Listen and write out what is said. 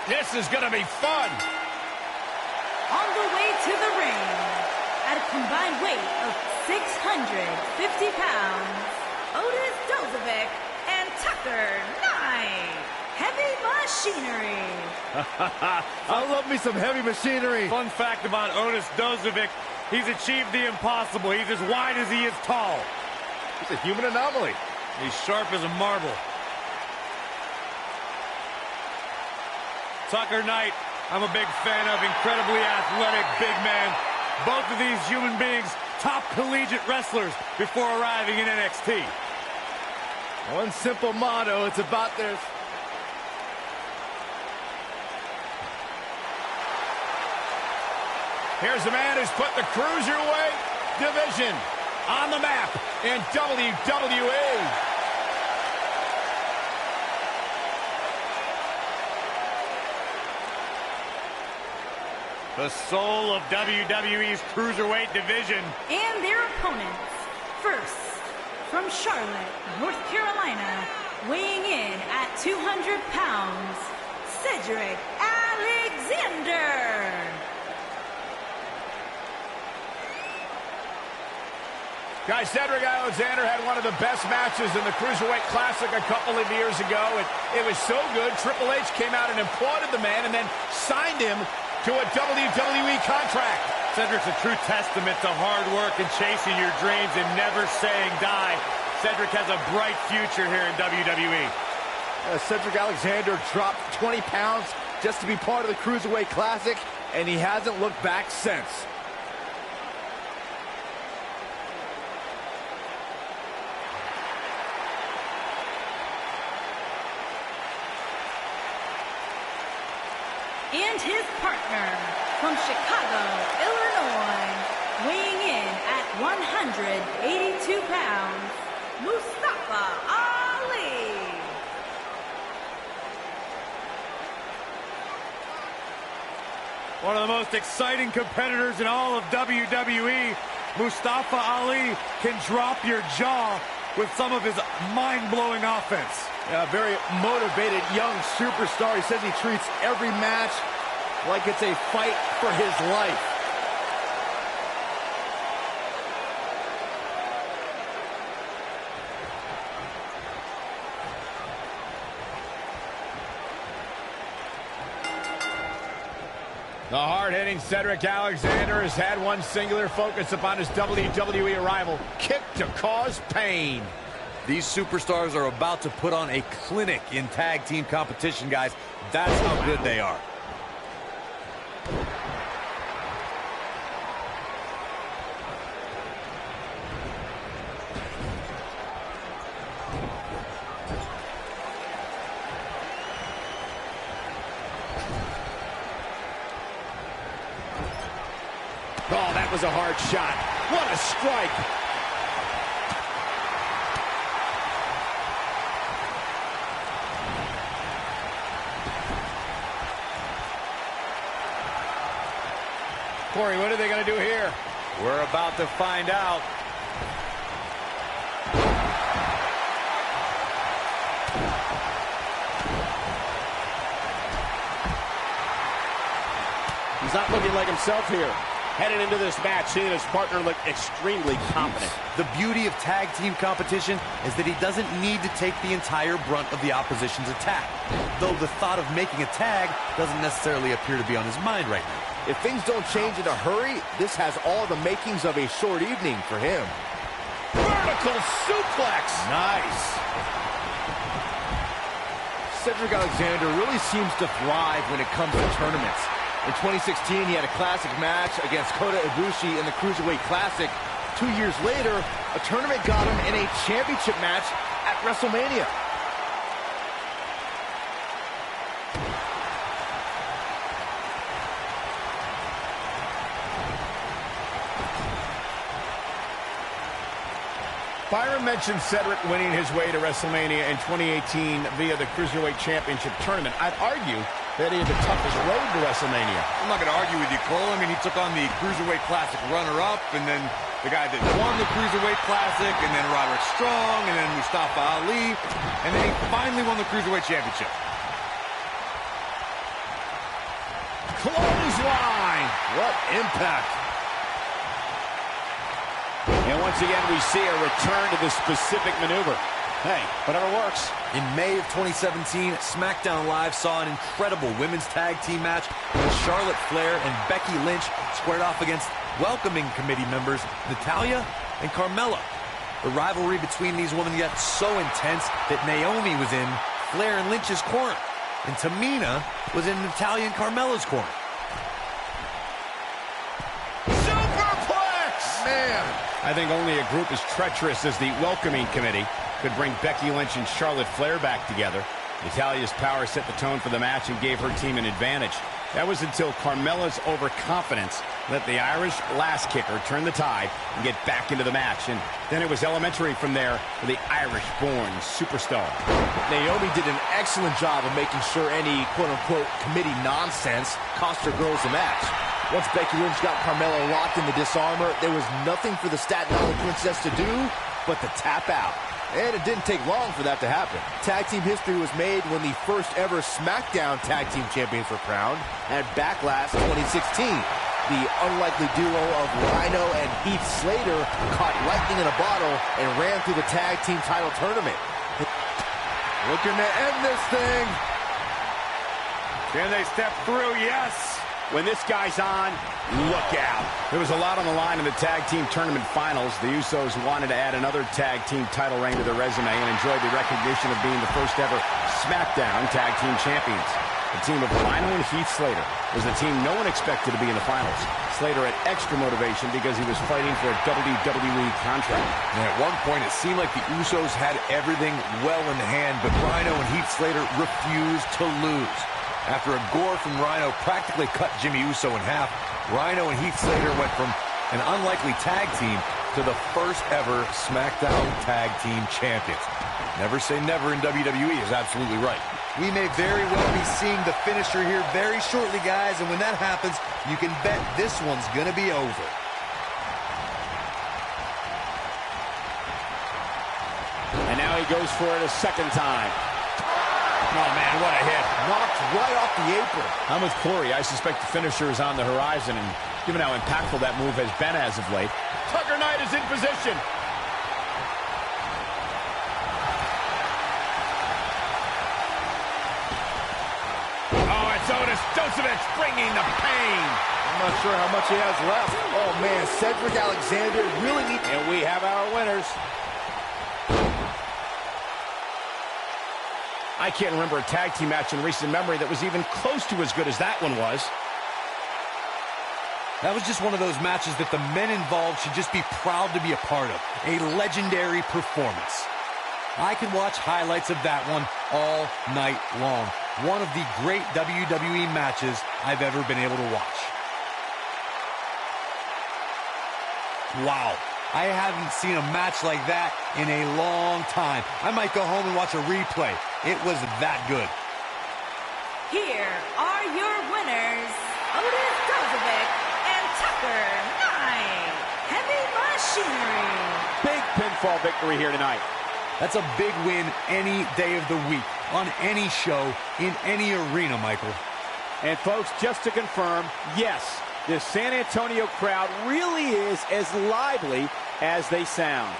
This is going to be fun. On the way to the ring, at a combined weight of 650 pounds, Otis Dozovic and Tucker Knight. Heavy machinery. I love me some heavy machinery. Fun fact about Otis Dozovic, he's achieved the impossible. He's as wide as he is tall. He's a human anomaly. He's sharp as a marble. Tucker Knight, I'm a big fan of. Incredibly athletic, big man. Both of these human beings, top collegiate wrestlers before arriving in NXT. One simple motto, it's about this. Here's a man who's put the Cruiserweight division on the map in WWE. The soul of WWE's Cruiserweight division. And their opponents. First, from Charlotte, North Carolina, weighing in at 200 pounds, Cedric Alexander. Guys, Cedric Alexander had one of the best matches in the Cruiserweight Classic a couple of years ago. It was so good, Triple H came out and applauded the man and then signed him to a WWE contract. Cedric's a true testament to hard work and chasing your dreams and never saying die. Cedric has a bright future here in WWE. Cedric Alexander dropped 20 pounds just to be part of the Cruiserweight Classic, and he hasn't looked back since. And his partner from Chicago, Illinois, weighing in at 182 pounds, Mustafa Ali. One of the most exciting competitors in all of WWE, Mustafa Ali can drop your jaw with some of his mind-blowing offense. A very motivated young superstar. He says he treats every match like it's a fight for his life. The hard-hitting Cedric Alexander has had one singular focus upon his WWE arrival: kick to cause pain. These superstars are about to put on a clinic in tag team competition, guys. That's how good they are. Oh, that was a hard shot. What a strike. Corey, what are they going to do here? We're about to find out. He's not looking like himself here. Headed into this match, seeing his partner look extremely confident. The beauty of tag team competition is that he doesn't need to take the entire brunt of the opposition's attack. Though the thought of making a tag doesn't necessarily appear to be on his mind right now. If things don't change in a hurry, this has all the makings of a short evening for him. Vertical suplex. Nice. Cedric Alexander really seems to thrive when it comes to tournaments. In 2016, he had a classic match against Kota Ibushi in the Cruiserweight Classic. 2 years later, a tournament got him in a championship match at WrestleMania. Byron mentioned Cedric winning his way to WrestleMania in 2018 via the Cruiserweight Championship Tournament. I'd argue that he had the toughest road to WrestleMania. I'm not going to argue with you, Cole. I mean, he took on the Cruiserweight Classic runner-up, and then the guy that won the Cruiserweight Classic, and then Roderick Strong, and then Mustafa Ali, and then he finally won the Cruiserweight Championship. Clothesline. What impact. And once again, we see a return to the specific maneuver. Hey, whatever works. In May of 2017, SmackDown Live saw an incredible women's tag team match when Charlotte Flair and Becky Lynch squared off against welcoming committee members Natalya and Carmella. The rivalry between these women got so intense that Naomi was in Flair and Lynch's corner, and Tamina was in Natalya and Carmella's corner. Superplex! Man! I think only a group as treacherous as the welcoming committee could bring Becky Lynch and Charlotte Flair back together. Natalya's power set the tone for the match and gave her team an advantage. That was until Carmella's overconfidence let the Irish lass kicker turn the tide and get back into the match. And then it was elementary from there for the Irish-born superstar. Naomi did an excellent job of making sure any quote-unquote committee nonsense cost her girls the match. Once Becky Lynch got Carmella locked in the disarmor, there was nothing for the Staten Island Princess to do but to tap out. And it didn't take long for that to happen. Tag team history was made when the first ever SmackDown Tag Team Champions were crowned at Backlash 2016. The unlikely duo of Rhino and Heath Slater caught lightning in a bottle and ran through the tag team title tournament. Looking to end this thing. Can they step through? Yes. When this guy's on, look out. There was a lot on the line in the tag team tournament finals. The Usos wanted to add another tag team title reign to their resume and enjoyed the recognition of being the first ever SmackDown Tag Team Champions. The team of Rhino and Heath Slater was the team no one expected to be in the finals. Slater had extra motivation because he was fighting for a WWE contract. And at one point, it seemed like the Usos had everything well in hand, but Rhino and Heath Slater refused to lose. After a gore from Rhino practically cut Jimmy Uso in half, Rhino and Heath Slater went from an unlikely tag team to the first ever SmackDown Tag Team Champions. Never say never in WWE is absolutely right. We may very well be seeing the finisher here very shortly, guys, and when that happens, you can bet this one's going to be over. And now he goes for it a second time. Oh, man, what a hit. Knocked right off the apron. I'm with Corey. I suspect the finisher is on the horizon, and given how impactful that move has been as of late, Tucker Knight is in position. Oh, it's Otis Dosevich bringing the pain. I'm not sure how much he has left. Oh, man, Cedric Alexander really needs... And we have our winners. I can't remember a tag team match in recent memory that was even close to as good as that one was. That was just one of those matches that the men involved should just be proud to be a part of. A legendary performance. I could watch highlights of that one all night long. One of the great WWE matches I've ever been able to watch. Wow. I haven't seen a match like that in a long time. I might go home and watch a replay. It was that good. Here are your winners, Otis Dosevich and Tucker Knight. Heavy machinery. Big pinfall victory here tonight. That's a big win any day of the week, on any show, in any arena, Michael. And folks, just to confirm, yes, this San Antonio crowd really is as lively as they sound.